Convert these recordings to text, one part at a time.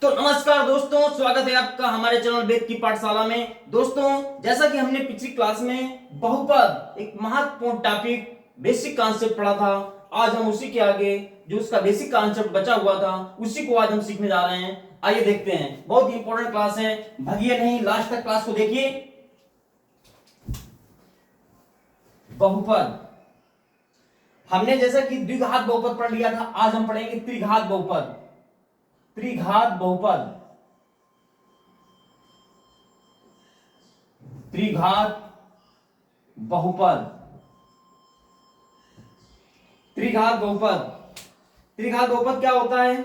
तो नमस्कार दोस्तों, स्वागत है आपका हमारे चैनल वेद की पाठशाला में। दोस्तों, जैसा कि हमने पिछली क्लास में बहुपद एक महत्वपूर्ण टॉपिक बेसिक कॉन्सेप्ट पढ़ा था, आज हम उसी के आगे जो उसका बेसिक कॉन्सेप्ट बचा हुआ था उसी को आज हम सीखने जा रहे हैं। आइए देखते हैं, बहुत ही इंपॉर्टेंट क्लास है, भागिए नहीं, लास्ट तक क्लास को देखिए। बहुपद हमने जैसा कि द्विघात बहुपद पढ़ लिया था, आज हम पढ़ेंगे त्रिघात बहुपद। त्रिघात बहुपद, त्रिघात बहुपद, त्रिघात बहुपद। त्रिघात बहुपद क्या होता है?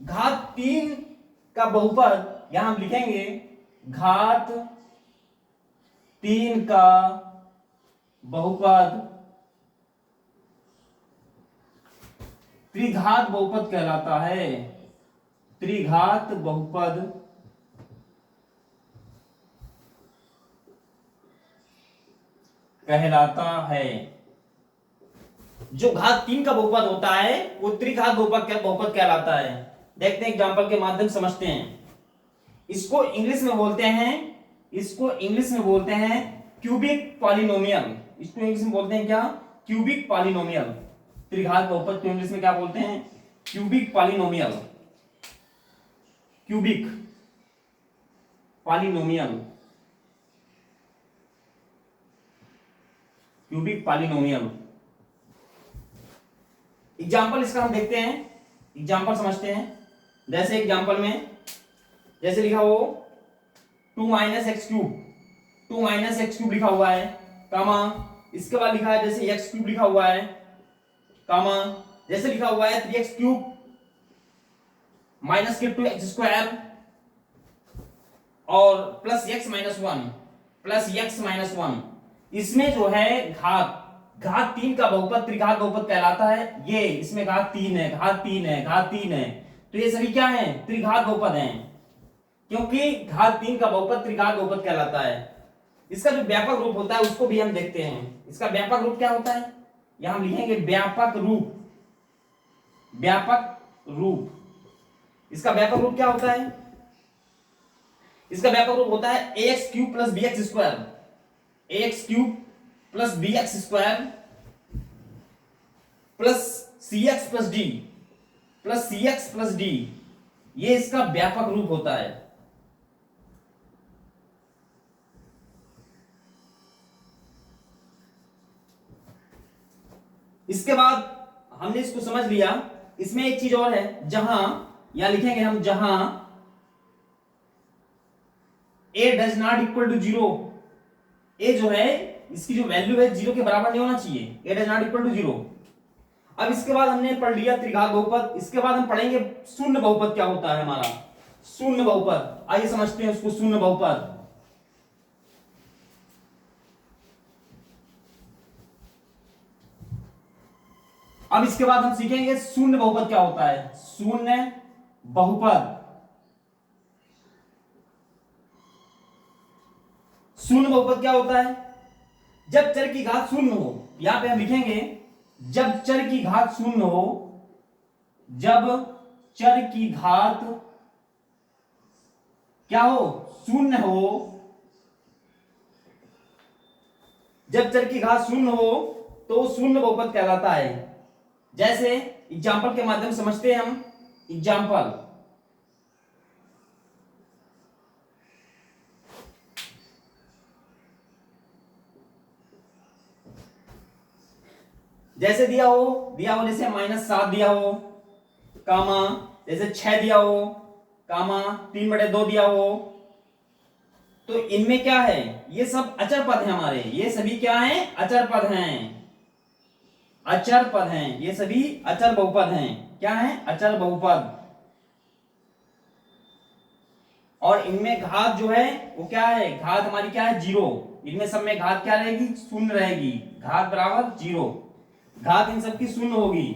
घात 3 का बहुपद, यहां हम लिखेंगे घात 3 का बहुपद त्रिघात बहुपद कहलाता है। त्रिघात बहुपद कहलाता है। जो घात 3 का बहुपद होता है वो त्रिघात बहुपद कहलाता है। देखते हैं, एग्जांपल के माध्यम समझते हैं। इसको इंग्लिश में बोलते हैं क्यूबिक पॉलिनोमियल। इसको इंग्लिश में बोलते हैं क्या? Cubic polynomial. त्रिघात बहुपद को इंग्लिश में क्या बोलते हैं? Cubic polynomial. Cubic polynomial, cubic polynomial. Example इसका हम देखते हैं, एग्जाम्पल समझते हैं। जैसे एग्जाम्पल में जैसे लिखा हो 2 माइनस एक्स क्यूब लिखा हुआ है, कामा, इसके बाद लिखा है जैसे एक्स क्यूब लिखा हुआ है, कामा, जैसे लिखा हुआ है 3x क्यूब माइनस के 2x स्क्वायर और प्लस x माइनस 1। इसमें जो है घात 3 का बहुपद त्रिघात बहुपद कहलाता है। ये इसमें घात 3 है, तो ये सभी क्या है? त्रिघात बहुपद हैं, क्योंकि घात 3 का बहुपद त्रिघात बहुपद कहलाता है। इसका जो व्यापक रूप होता है उसको भी हम देखते हैं। इसका व्यापक रूप क्या होता है? यहां हम लिखेंगे व्यापक रूप। इसका व्यापक रूप क्या होता है? इसका व्यापक रूप होता है ax cube plus bx square, ax cube plus bx square plus cx plus d, ये इसका व्यापक रूप होता है। इसके बाद हमने इसको समझ लिया। इसमें एक चीज और है, जहां यहां लिखेंगे हम, जहां a does not equal to 0, a जो है इसकी जो वैल्यू है 0 के बराबर नहीं होना चाहिए, a does not equal to 0। अब इसके बाद हमने पढ़ लिया त्रिघात बहुपद। इसके बाद हम पढ़ेंगे शून्य बहुपद क्या होता है हमारा, शून्य बहुपद। आइए समझते हैं उसको, शून्य बहुपद। अब इसके बाद हम सीखेंगे शून्य बहुपद क्या होता है। शून्य बहुपद, शून्य बहुपद क्या होता है? जब चर की घात शून्य हो, यहां पे हम लिखेंगे जब चर की घात शून्य हो, जब चर की घात क्या हो? शून्य हो। जब चर की घात शून्य हो तो शून्य बहुपद कहलाता है। जैसे एग्जाम्पल के माध्यम समझते हैं हम। एग्जाम्पल, जैसे दिया हो जैसे -7 दिया हो, कामा, जैसे 6 दिया हो, कामा, 3/2 दिया हो, तो इनमें क्या है? ये सब अचर पद हैं हमारे। ये सभी क्या हैं? अचर पद हैं। अचर पद हैं, ये सभी अचर बहुपद हैं। क्या हैं? अचर बहुपद। और इनमें घात जो है वो क्या है? घात हमारी क्या है? 0। इनमें सब में घात क्या रहेगी? शून्य रहेगी। घात बराबर 0, घात इन सब की शून्य होगी।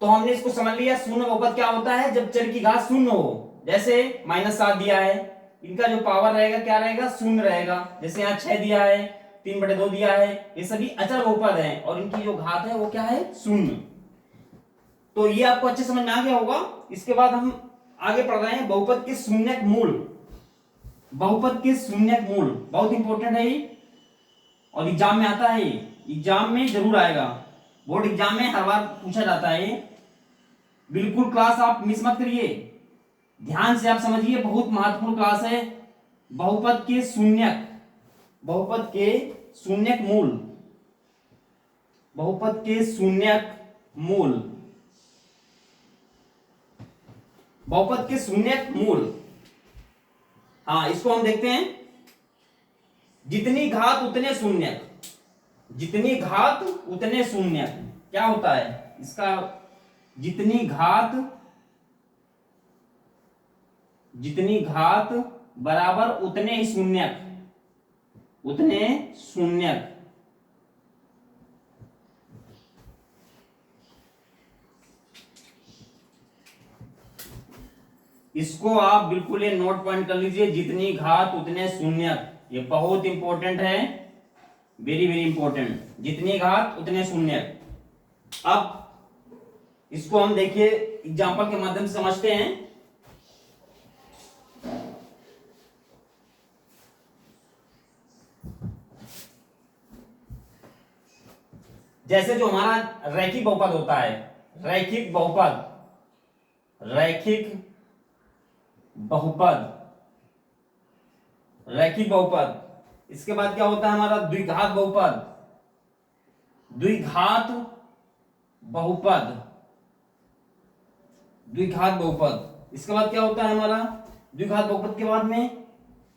तो हमने इसको समझ लिया, शून्य बहुपद क्या होता है? जब चर की घात शून्य हो। जैसे -7 दिया है, इनका जो पावर रहेगा क्या रहेगा? शून्य रहेगा। जैसे यहाँ 6 दिया है, 3/2 दिया है, ये सभी अचर बहुपद हैं और इनकी जो घात है वो क्या है? शून्य। तो ये आपको अच्छे समझ में आ गया होगा। इसके बाद हम आगे पढ़ रहे हैं बहुपद के शून्यक मूल। बहुपद के शून्यक मूल बहुत इंपॉर्टेंट है ये, और एग्जाम में आता है, ये एग्जाम में जरूर आएगा, बोर्ड एग्जाम में हर बार पूछा जाता है ये। बिल्कुल क्लास आप मिस मत करिए, ध्यान से आप समझिए, बहुत महत्वपूर्ण क्लास है। बहुपद के शून्यक, बहुपद के शून्यक मूल, बहुपद के शून्यक मूल, बहुपद के शून्यक मूल। हाँ, इसको हम देखते हैं। जितनी घात उतने शून्यक, जितनी घात उतने शून्यक, क्या होता है इसका? जितनी घात, जितनी घात बराबर उतने ही शून्यक, उतने शून्यक। इसको आप बिल्कुल ये नोट पॉइंट कर लीजिए, जितनी घात उतने शून्यक, ये बहुत इंपॉर्टेंट है, वेरी वेरी इंपॉर्टेंट। जितनी घात उतने शून्यक। अब इसको हम देखिए एग्जाम्पल के माध्यम से समझते हैं। जैसे जो हमारा रैखिक बहुपद होता है, रैखिक बहुपद, रैखिक बहुपद, रैखिक बहुपद। इसके बाद क्या होता है हमारा? द्विघात बहुपद, द्विघात बहुपद, द्विघात बहुपद। इसके बाद क्या होता है हमारा? द्विघात बहुपद के बाद में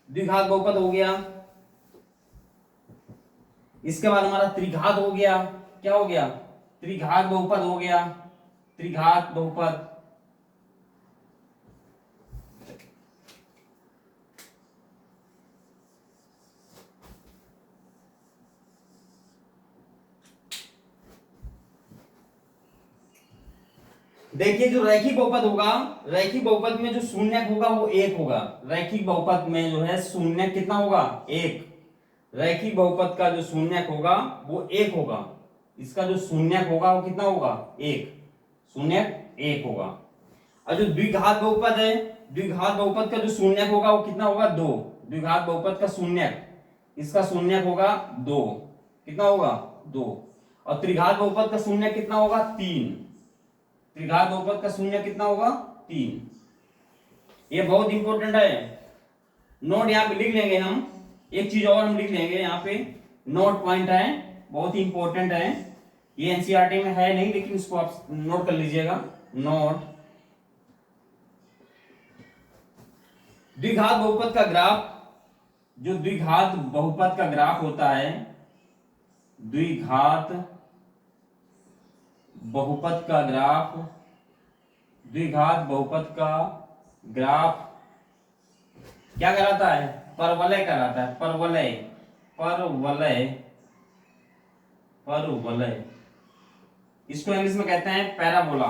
द्विघात बहुपद हो गया। इसके बाद हमारा त्रिघात हो गया। क्या हो गया? त्रिघात बहुपद हो गया, त्रिघात बहुपद। देखिए जो रैखिक बहुपद होगा, रैखिक बहुपद में जो शून्यक होगा वो एक होगा। रैखिक बहुपद में जो है शून्यक कितना होगा? एक। रैखिक बहुपद का जो शून्यक होगा वो एक होगा। इसका जो शून्यक होगा वो कितना होगा? एक। शून्यक एक होगा। और जो द्विघात बहुपद है, द्विघात बहुपद का जो शून्यक होगा वो कितना होगा? दो। द्विघात बहुपद का शून्यक, इसका शून्यक होगा दो। कितना होगा? दो। और त्रिघात बहुपद का शून्यक कितना होगा? तीन। त्रिघात बहुपद का शून्य कितना होगा? तीन। ये बहुत इंपॉर्टेंट है, नोट यहाँ पे लिख लेंगे हम। एक चीज और हम लिख लेंगे यहाँ पे, नोट पॉइंट है, बहुत इंपॉर्टेंट है। ये एनसीईआरटी में है नहीं, लेकिन इसको आप नोट कर लीजिएगा। नोट, द्विघात बहुपद का ग्राफ, जो द्विघात बहुपद का ग्राफ होता है, द्विघात बहुपद का ग्राफ, द्विघात बहुपद का ग्राफ क्या कहलाता है? परवलय कहलाता है। परवलय, परवलय, परवलय। इसको इंग्लिश में कहते हैं पैराबोला।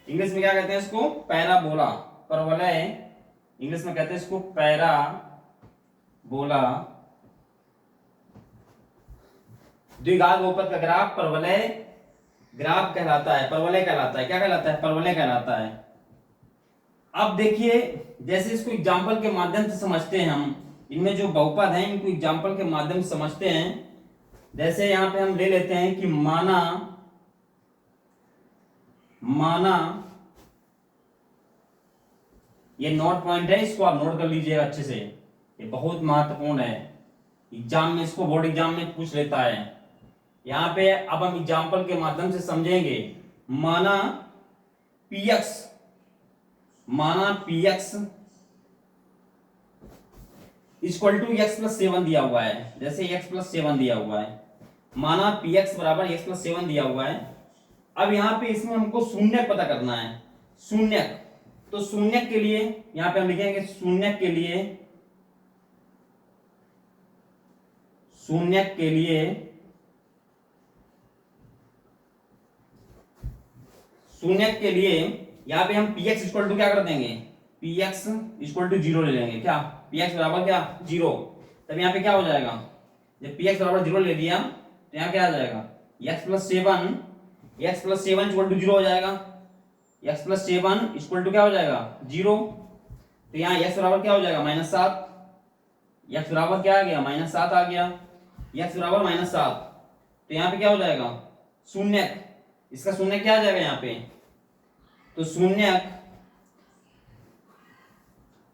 इंग्लिश में क्या कहते हैं इसको? पैराबोला। परवलय इंग्लिश में कहते हैं इसको पैराबोला। द्विघात बहुपद का ग्राफ परवलय ग्राफ कहलाता है, परवलय कहलाता है। क्या कहलाता है? परवलय कहलाता है। अब देखिए, जैसे इसको एग्जाम्पल के माध्यम से समझते हैं हम, इनमें जो बहुपद हैं इनको एग्जाम्पल के माध्यम से समझते हैं। जैसे यहां पे हम ले लेते हैं कि माना, माना, ये नोट पॉइंट है, इसको आप नोट कर लीजिएगा अच्छे से, ये बहुत महत्वपूर्ण है। एग्जाम में इसको, बोर्ड एग्जाम में पूछ लेता है। यहां पे अब हम एग्जाम्पल के माध्यम से समझेंगे। माना px, माना px equal to x plus 7 दिया हुआ है। जैसे x प्लस 7 दिया हुआ है, माना px बराबर x प्लस 7 दिया हुआ है। अब यहां पे इसमें हमको शून्यक पता करना है। शून्यक, तो शून्यक के लिए यहां पे हम लिखेंगे, शून्यक के लिए, शून्यक के लिए, शून्यक के लिए यहाँ पे हम px इक्वल टू क्या कर देंगे? px इक्वल टू 0 ले लेंगे। क्या? px बराबर क्या? 0। तब यहाँ पे क्या हो जाएगा? जब px बराबर 0 ले लिया तो यहाँ क्या आ जाएगा? x प्लस 7 इक्वल टू 0 हो जाएगा। x प्लस 7 इक्वल टू क्या हो जाएगा 0। तो यहाँ x बराबर क्या हो जाएगा -7। x बराबर क्या आ गया -7 आ गया। x बराबर -7। तो यहाँ पे क्या हो जाएगा शून्य। इसका शून्य क्या आ जाएगा यहाँ पे, तो शून्य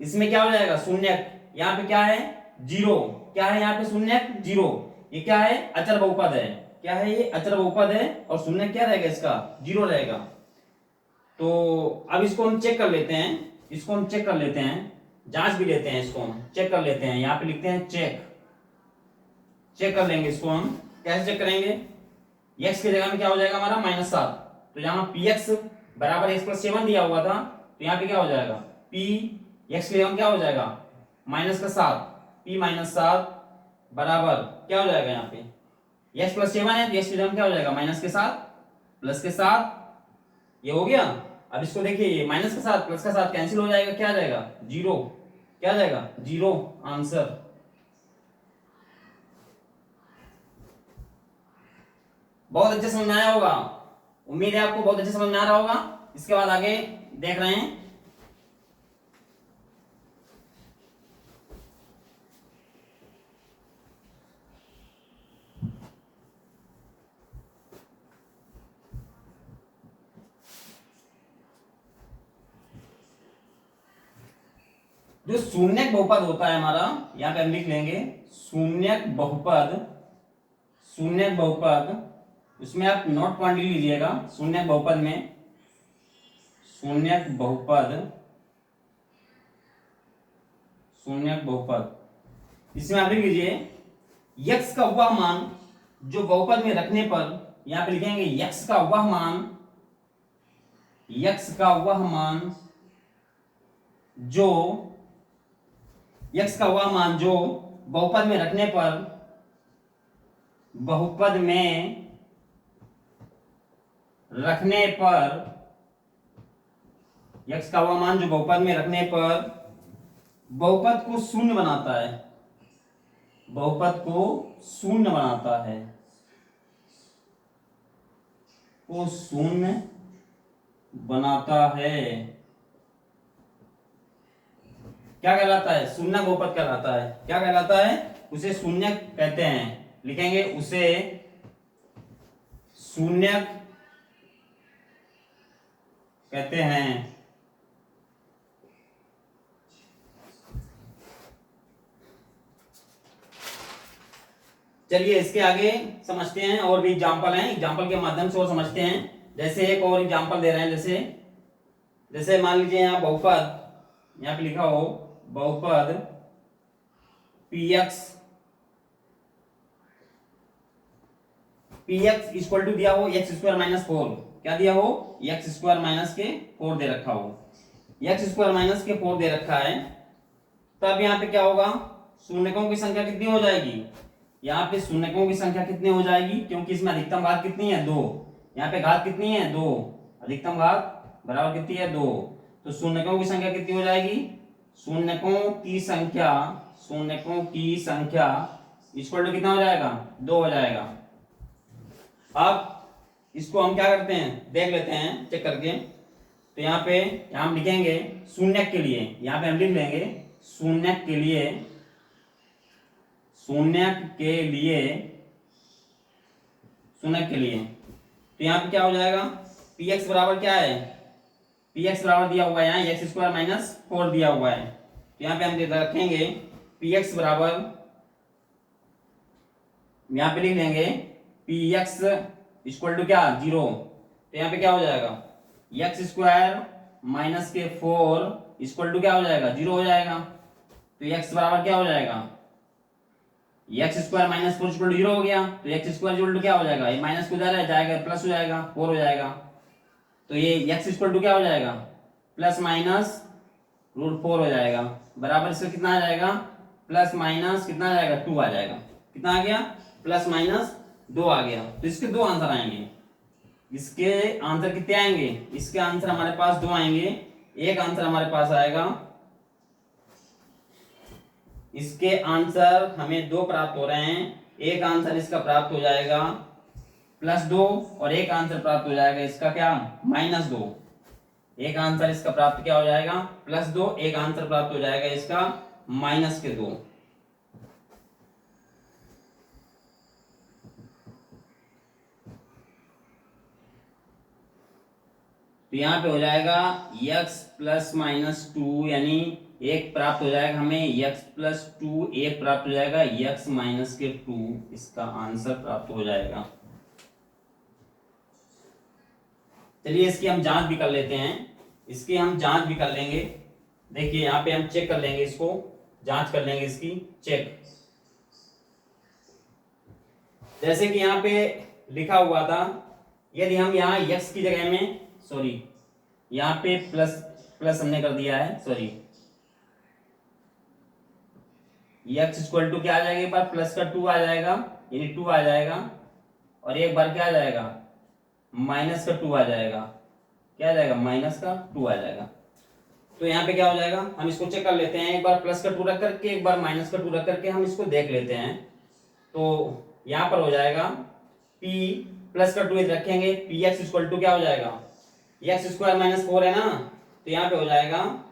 इसमें क्या हो जाएगा शून्य। यहाँ पे क्या है 0, क्या है यहाँ पे शून्य 0। ये क्या है अचर बहुपद है, क्या है ये अचर बहुपद है और शून्य क्या रहेगा इसका 0 रहेगा। तो अब इसको हम चेक कर लेते हैं, इसको हम चेक कर लेते हैं, जांच भी लेते हैं, इसको हम चेक कर लेते हैं। यहाँ पे लिखते हैं चेक, चेक कर लेंगे इसको हम। कैसे चेक करेंगे, x की जगह में क्या हो जाएगा हमारा -7। तो यहाँ px बराबर x प्लस 7 दिया हुआ था, तो यहाँ पे क्या हो जाएगा p x की जगह में क्या हो जाएगा -7, p -7 बराबर क्या हो जाएगा यहाँ पे x प्लस 7 है, तो x की जगह में क्या हो जाएगा -7 प्लस के 7, ये हो गया। अब इसको देखिए, ये माइनस के साथ प्लस का साथ कैंसिल हो जाएगा, क्या आ जाएगा 0, क्या आ जाएगा 0 आंसर। बहुत अच्छे समझ में आया होगा, उम्मीद है आपको बहुत अच्छे समझ में आ रहा होगा। इसके बाद आगे देख रहे हैं, जो शून्यक बहुपद होता है हमारा, यहां पे हम लिख लेंगे शून्यक बहुपद, शून्यक बहुपद, उसमें आप नोट पॉइंट लीजिएगा। शून्यक बहुपद में, शून्यक बहुपद, शून्यक बहुपद, इसमें आप लिख लीजिए x का वह मान जो बहुपद में रखने पर, यहां पे लिखेंगे x का वह मान, x का वह मान जो, x का वह मान जो बहुपद में रखने पर, बहुपद में रखने पर, x का वह मान जो बहुपद में रखने पर बहुपद को शून्य बनाता है, बहुपद को शून्य बनाता है, को शून्य बनाता है, क्या कहलाता है शून्य बहुपद कहलाता है। क्या कहलाता है, उसे शून्य कहते हैं। लिखेंगे उसे शून्य कहते हैं। चलिए इसके आगे समझते हैं, और भी एग्जाम्पल हैं, एग्जाम्पल के माध्यम से और समझते हैं। जैसे एक और एग्जाम्पल दे रहे हैं, जैसे मान लीजिए यहाँ बहुपद, यहाँ पे लिखा हो बहुपद px इक्वल टू दिया हो x स्क्वायर माइनस 4, क्या दिया हो x स्क्वायर माइनस के 4 दे रखा हो, x स्क्वायर माइनस के 4 दे रखा है। तब यहाँ पे क्या होगा, शून्यकों की संख्या कितनी हो जाएगी, यहाँ पे शून्यकों की संख्या कितनी हो जाएगी, क्योंकि इसमें अधिकतम घात कितनी है 2, यहाँ पे घात कितनी है 2, अधिकतम घात बराबर कितनी है 2। तो शून्यकों की संख्या कितनी हो जाएगी, शून्यकों की संख्या, शून्यकों की संख्या इक्वल टू कितना हो जाएगा 2 हो जाएगा। अब इसको हम क्या करते हैं देख लेते हैं चेक करके। तो यहाँ पे हम लिखेंगे शून्यक के लिए, यहाँ पे हम लिख लेंगे शून्यक के लिए, शून्यक के लिए, शून्यक के लिए। तो यहाँ पे क्या हो जाएगा, px बराबर क्या है, px बराबर दिया हुआ है यहाँ x स्क्वायर माइनस 4 दिया हुआ है। तो यहाँ पे हम रखेंगे px बराबर, यहाँ पे लिख लेंगे px इक्वल टू क्या 0। तो यहाँ पे क्या हो जाएगा x स्क्वायर माइनस के 4 इक्वल टू क्या हो जाएगा 0 हो जाएगा। तो x बराबर क्या हो जाएगा, x square minus 4 equal to 0 हो गया। तो x स्क्वायर इक्वल टू क्या हो जाएगा, ये माइनस को जाएगा प्लस हो जाएगा 4 हो जाएगा। तो ये x इक्वल टू क्या हो जाएगा प्लस माइनस √4 हो जाएगा, बराबर इसका कितना आ जाएगा प्लस माइनस कितना आ जाएगा 2 आ जाएगा। कितना आ गया प्लस माइनस 2 आ गया। तो इसके दो आंसर आएंगे, इसके आंसर कितने आएंगे, इसके आंसर हमारे पास 2 आएंगे। एक आंसर हमारे पास आएगा, इसके आंसर हमें 2 प्राप्त हो रहे हैं, एक आंसर इसका प्राप्त हो जाएगा +2 और एक आंसर प्राप्त हो जाएगा इसका क्या -2। एक आंसर इसका प्राप्त क्या हो जाएगा, +2, एक आंसर प्राप्त हो जाएगा इसका -2। तो यहाँ पे हो जाएगा x +-2, यानी एक प्राप्त हो जाएगा हमें, x +2 एक प्राप्त हो जाएगा, x -2 इसका आंसर प्राप्त हो जाएगा। चलिए इसकी हम जांच भी कर लेते हैं, इसकी हम जांच भी कर लेंगे। देखिए यहाँ पे हम चेक कर लेंगे, इसको जांच कर लेंगे इसकी चेक। जैसे कि यहाँ पे लिखा हुआ था, यदि हम यहाँ x की जगह में, सॉरी यहाँ पे प्लस हमने कर दिया है, सॉरी x इक्वल टू क्या आ जाएगा, एक बार +2 आ जाएगा, यानी 2 आ जाएगा, और एक बार क्या आ जाएगा, -2 आ जाएगा। क्या आ जाएगा, -2 आ जाएगा। तो यहाँ पे क्या हो जाएगा, हम इसको चेक कर लेते हैं, एक बार +2 रख करके, एक बार -2 रख करके हम इसको देख लेते हैं। तो यहाँ पर हो जाएगा p +2 यदि रखेंगे, px इक्वल टू क्या हो जाएगा, x² -4 है ना, तो यहाँ पे हो जाएगा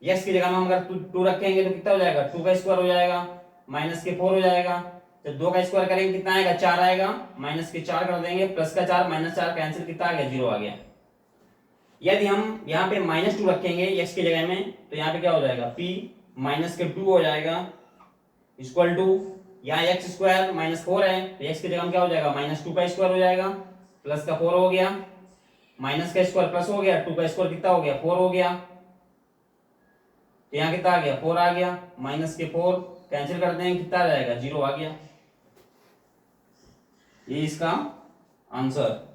x की जगह में हम अगर 2 रखेंगे तो कितना हो जाएगा, 2 का स्क्वायर हो जाएगा, -4 हो जाएगा। तो 2 का स्क्वायर करेंगे कितना आएगा, 4 आएगा, -4 कर देंगे, +4 -4 कैंसिल, कितना आ गया, 0 आ गया। यदि हम यहाँ पे -2 रखेंगे x की जगह में, तो यहाँ पे क्या हो जाएगा, p -2 हो जाएगा इक्वल टू, यहाँ x² -4 है, तो x की जगह में क्या हो जाएगा, -2 का स्क्वायर हो जाएगा, प्लस का 4 हो गया, माइनस का स्क्वायर प्लस हो गया, 2 का स्क्वायर कितना हो गया, 4 हो गया। तो यहाँ कितना आ गया, 4 आ गया, -4 कैंसिल कर देंगे, कितना आ जाएगा, 0 आ गया। ये इसका आंसर।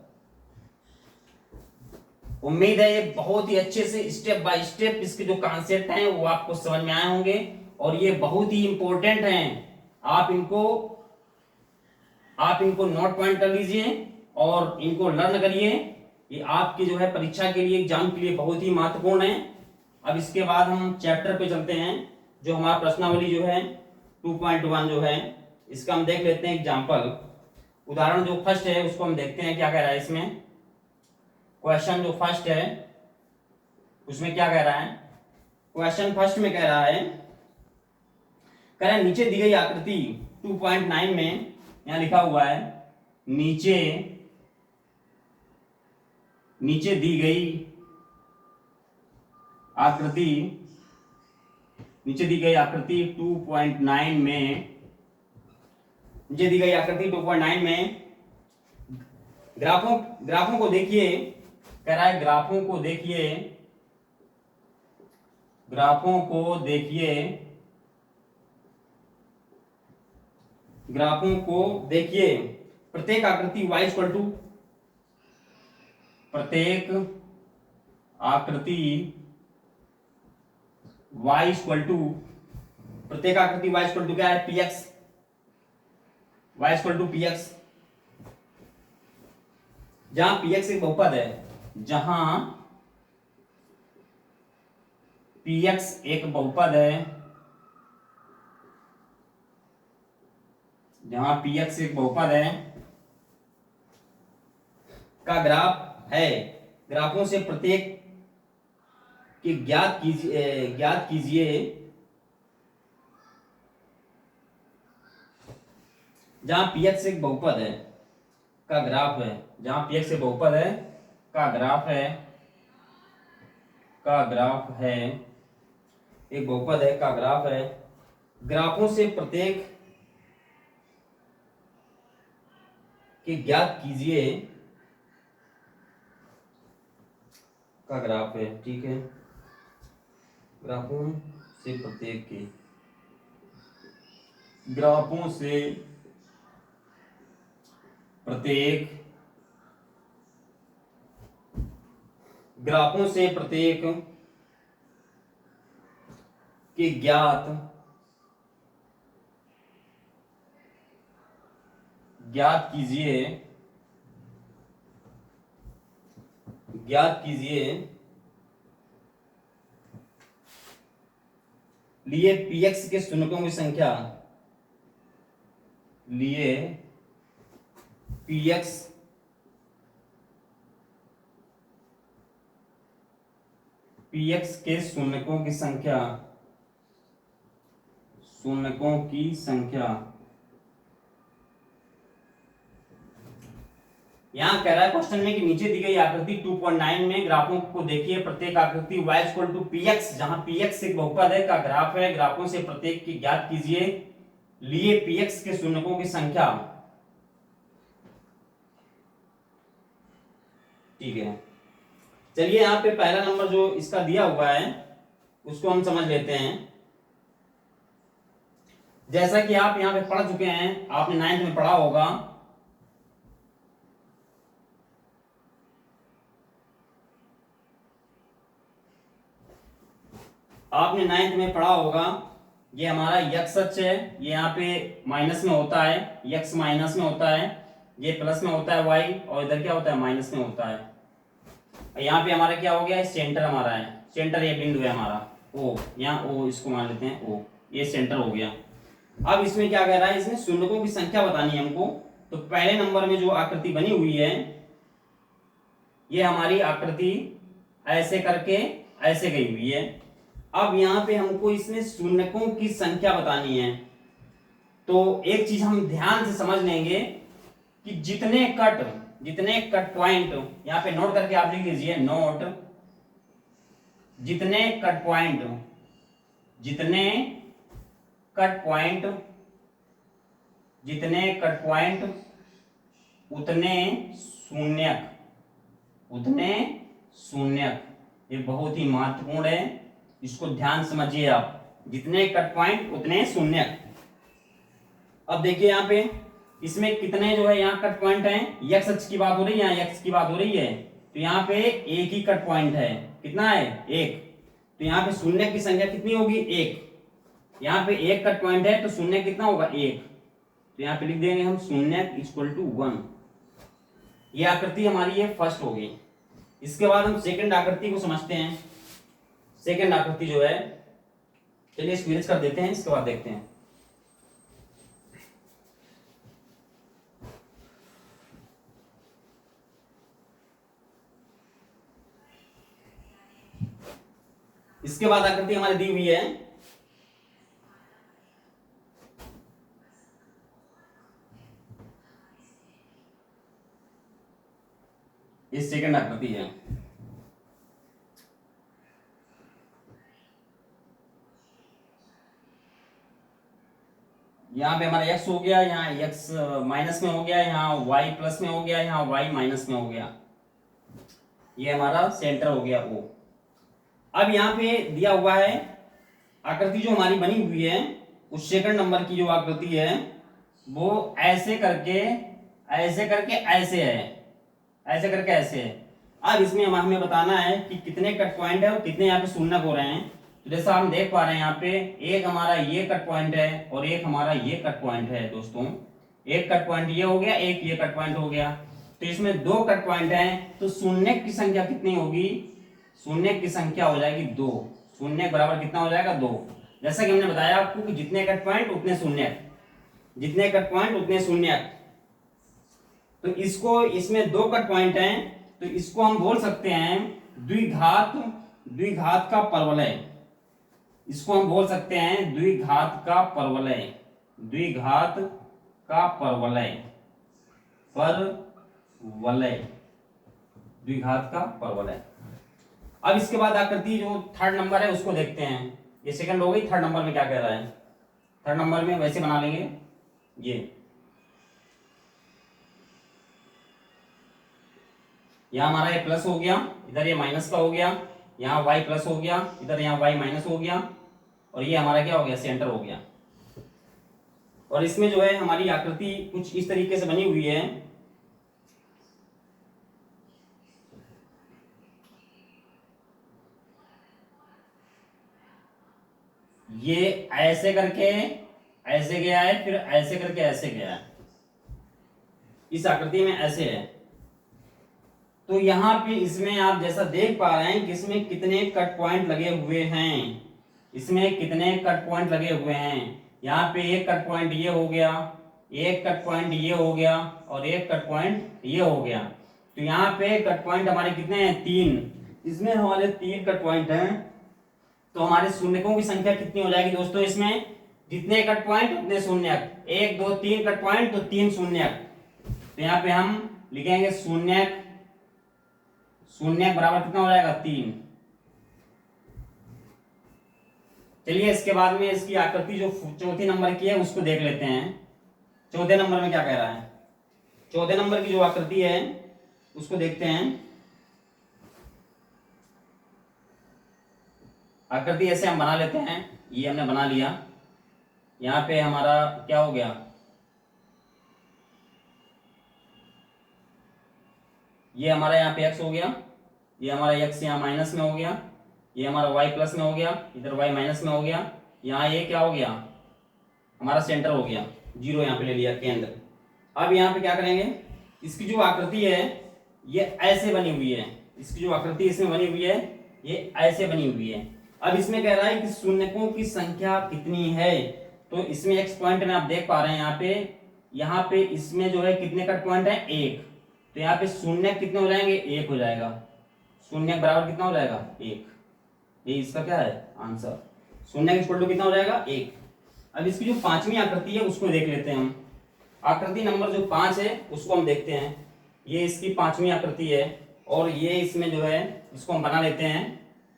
उम्मीद है ये बहुत ही अच्छे से स्टेप बाय स्टेप इसके जो कॉन्सेप्ट हैं वो आपको समझ में आए होंगे, और ये बहुत ही इंपॉर्टेंट हैं। आप इनको नोट पॉइंट कर लीजिए और इनको लर्न करिए। ये आपकी जो है परीक्षा के लिए, एग्जाम के लिए बहुत ही महत्वपूर्ण है। अब इसके बाद हम चैप्टर पे चलते हैं, जो हमारा प्रश्नावली जो है 2.1 जो है, इसका हम देख लेते हैं एग्जाम्पल। उदाहरण जो फर्स्ट है उसको हम देखते हैं क्या कह रहा है इसमें। क्वेश्चन जो फर्स्ट है उसमें क्या कह रहा है, क्वेश्चन फर्स्ट में कह रहा है, नीचे दी गई आकृति 2.9 में, यहां लिखा हुआ है नीचे दी गई आकृति 2.9 में, नीचे दी गई आकृति 2.9 में ग्राफों को देखिए, कह रहा है ग्राफों को देखिए, प्रत्येक आकृति y इक्वल टू, प्रत्येक आकृति y इक्वल टू क्या है, px, y equal to px, जहां px एक बहुपद है, जहां px एक बहुपद है, का ग्राफ है, ग्राफों से प्रत्येक की ज्ञात कीजिए जहां px एक बहुपद है का ग्राफ है, जहां px एक बहुपद है का ग्राफ है, एक बहुपद है का ग्राफ है, ग्राफों से प्रत्येक की ज्ञात कीजिए का ग्राफ है, ठीक है। ग्राफों से प्रत्येक के की ज्ञात कीजिए लिए px के शून्यकों की संख्या, लिए px px के शून्यकों की संख्या, शून्यकों की संख्या। यहां कह रहा है क्वेश्चन में कि नीचे दी गई आकृति 2.9 में ग्राफों को देखिए, प्रत्येक आकृति y इक्वल टू px, जहां px एक बहुपद है का ग्राफ है, ग्राफों से प्रत्येक की ज्ञात कीजिए, लिए px के शून्यकों की संख्या। ठीक है, चलिए यहाँ पे पहला नंबर जो इसका दिया हुआ है उसको हम समझ लेते हैं। जैसा कि आप यहाँ पे पढ़ चुके हैं, आपने 9th में पढ़ा होगा, आपने 9th में पढ़ा होगा, ये हमारा x अक्ष है, ये यहाँ पे माइनस में होता है, x माइनस में होता है, ये प्लस में होता है y, और इधर क्या होता है, माइनस में होता है। यहाँ पे हमारा क्या हो गया, सेंटर हमारा है, सेंटर ये बिंदु है हमारा O, यहाँ O इसको मान लेते हैं O, ये सेंटर हो गया। अब इसमें क्या कह रहा है, इसमें शून्यकों की संख्या बतानी है हमको। तो पहले नंबर में जो आकृति बनी हुई है, ये हमारी आकृति ऐसे करके ऐसे गई हुई है। अब यहाँ पे हमको इसमें शून्यकों की संख्या बतानी है। तो एक चीज हम ध्यान से समझ लेंगे कि जितने कट पॉइंट, यहाँ पे नोट करके आप लिख लीजिए, नोट, जितने कट पॉइंट उतने शून्यक। ये बहुत ही महत्वपूर्ण है, इसको ध्यान समझिए आप, जितने कट पॉइंट उतने शून्यक। अब देखिए यहाँ पे इसमें कितने जो है यहाँ कट पॉइंट हैं, x अक्ष की बात हो रही है, यहाँ x की बात हो रही है, तो यहाँ पे एक ही कट पॉइंट है, कितना है, एक। तो यहाँ पे शून्य की संख्या कितनी होगी, एक। यहाँ पे एक कट पॉइंट है तो शून्य कितना होगा, एक। तो यहाँ पे लिख देंगे हम शून्य इक्वल टू 1। ये आकृति हमारी ये फर्स्ट होगी। इसके बाद हम सेकंड आकृति को समझते हैं। सेकंड आकृति जो है, चलिए इसको इरेज कर देते हैं, इसके बाद देखते हैं। इसके बाद आकृति हमारी दी हुई है, इस सेकंड आकृति है। यहाँ पे हमारा x हो गया, यहाँ x माइनस में हो गया, यहाँ y प्लस में हो गया, यहाँ y माइनस में हो गया। ये हमारा सेंटर हो गया O। अब यहाँ पे दिया हुआ है आकृति जो हमारी बनी हुई है, उस सेकंड नंबर की जो आकृति है वो ऐसे करके ऐसे है, ऐसे करके ऐसे है। अब इसमें हमें बताना है कि कितने कट पॉइंट है और कितने यहाँ पे शून्यक हो रहे हैं। तो जैसा हम देख पा रहे हैं, यहाँ पे एक हमारा ये कट पॉइंट है और एक हमारा ये कट पॉइंट है दोस्तों। एक कट पॉइंट ये हो गया, एक ये कट पॉइंट हो गया। तो इसमें दो कट पॉइंट हैं, तो शून्यक की संख्या कितनी होगी, शून्यक की संख्या हो जाएगी 2। शून्यक बराबर कितना हो जाएगा, 2। जैसा कि हमने बताया आपको कि जितने कट पॉइंट उतने शून्यक, जितने कट पॉइंट उतने शून्यक। तो इसको, इसमें दो कट पॉइंट हैं, तो इसको हम बोल सकते हैं द्विघात का परवलय। इसको हम बोल सकते हैं द्विघात का परवलय, द्विघात का परवलय, द्विघात का परवलय। अब इसके बाद आकृति जो थर्ड नंबर है उसको देखते हैं। ये सेकंड हो गई, थर्ड नंबर में क्या कह रहा है। थर्ड नंबर में वैसे बना लेंगे, ये यहाँ हमारा ये प्लस हो गया, इधर ये माइनस का हो गया, यहाँ y प्लस हो गया, इधर यहाँ y माइनस हो गया, और ये हमारा क्या हो गया, सेंटर हो गया। और इसमें जो है हमारी आकृति कुछ इस तरीके से बनी हुई है। ये ऐसे करके ऐसे गया है, फिर ऐसे करके ऐसे गया है, इस आकृति में ऐसे है। तो यहाँ पे इसमें आप जैसा देख पा रहे हैं कि इसमें कितने कट पॉइंट लगे हुए हैं, इसमें कितने कट पॉइंट लगे हुए हैं। यहाँ पे एक कट पॉइंट ये हो गया, एक कट पॉइंट ये हो गया, और एक कट पॉइंट ये हो गया। तो यहाँ पे कट पॉइंट हमारे कितने हैं, 3। इसमें हमारे 3 कट पॉइंट हैं, तो हमारे शून्यकों की संख्या कितनी हो जाएगी दोस्तों? इसमें जितने कट पॉइंट उतने शून्यक, 1 2 3 कट पॉइंट तो 3 शून्यक। तो यहाँ पे हम लिखेंगे शून्यक, शून्यक बराबर कितना हो जाएगा? 3। चलिए इसके बाद में इसकी आकृति जो चौथे नंबर की है उसको देख लेते हैं। चौथे नंबर में क्या कह रहा है? चौथे नंबर की जो आकृति है उसको देखते हैं। आकृति ऐसे हम बना लेते हैं, ये हमने बना लिया। यहाँ पे हमारा क्या हो गया? ये हमारा यहाँ पे x हो गया, ये हमारा x यहाँ माइनस में हो गया, ये हमारा y प्लस में हो गया, इधर y माइनस में हो गया, यहाँ ये क्या हो गया? हमारा सेंटर हो गया, 0 यहाँ पे ले लिया केंद्र। अब यहाँ पे क्या करेंगे? इसकी जो आकृति है ये ऐसे बनी हुई है, इसकी जो आकृति इसमें बनी हुई है ये ऐसे बनी हुई है। अब इसमें कह रहा है कि शून्यकों की संख्या कितनी है, तो इसमें x पॉइंट में आप देख पा रहे हैं यहाँ पे इसमें जो है कितने कट पॉइंट है? 1। तो यहाँ पे शून्य कितने हो जाएंगे? 1 हो जाएगा। शून्य बराबर कितना हो जाएगा? 1। ये इसका क्या है आंसर? शून्य इक्वल टू कितना हो जाएगा? 1। अब इसकी जो 5वीं आकृति है उसको देख लेते हैं हम। आकृति नंबर जो 5 है उसको हम देखते हैं। ये इसकी 5वीं आकृति है और ये इसमें जो है इसको हम बना लेते हैं।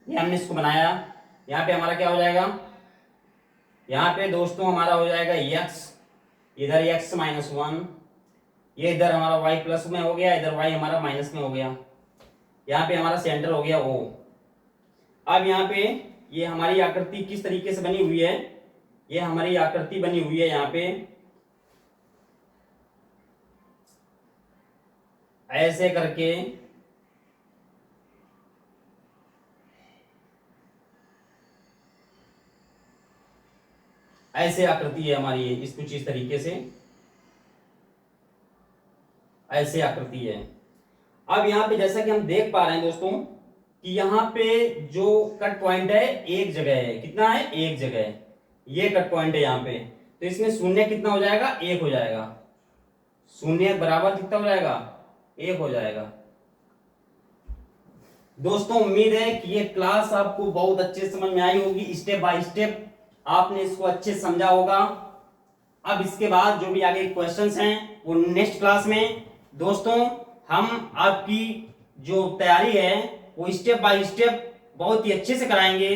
ये हमने इसको बनाया। यहाँ पे हमारा क्या हो जाएगा? यहाँ पे दोस्तों हमारा हो जाएगा x, इधर x माइनस 1, ये इधर हमारा y प्लस में हो गया, इधर y हमारा माइनस में हो गया। यहाँ पे हमारा सेंटर हो गया O। अब यहाँ पे ये हमारी आकृति किस तरीके से बनी हुई है? ये हमारी आकृति बनी हुई है यहाँ पे ऐसे करके, ऐसे आकृति है हमारी, इस कुछ इस तरीके से ऐसे आकृति है। अब यहाँ पे जैसा कि हम देख पा रहे हैं दोस्तों कि यहाँ पे जो कट पॉइंट है एक जगह है। कितना है? एक जगह। ये कट पॉइंट है यहाँ पे, तो इसमें शून्य कितना हो जाएगा? 1 हो जाएगा। शून्य बराबर कितना हो जाएगा? 1 हो जाएगा। दोस्तों उम्मीद है कि ये क्लास आपको बहुत अच्छे समझ में आई होगी। स्टेप बाय स्टेप आपने इसको अच्छे से समझा होगा। अब इसके बाद जो भी आगे क्वेश्चंस हैं वो नेक्स्ट क्लास में दोस्तों हम आपकी जो तैयारी है वो स्टेप बाय स्टेप बहुत ही अच्छे से कराएंगे।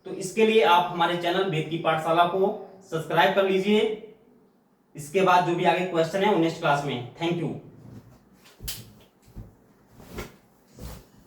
तो इसके लिए आप हमारे चैनल वेद की पाठशाला को सब्सक्राइब कर लीजिए। इसके बाद जो भी आगे क्वेश्चन है वो नेक्स्ट क्लास में। Thank you.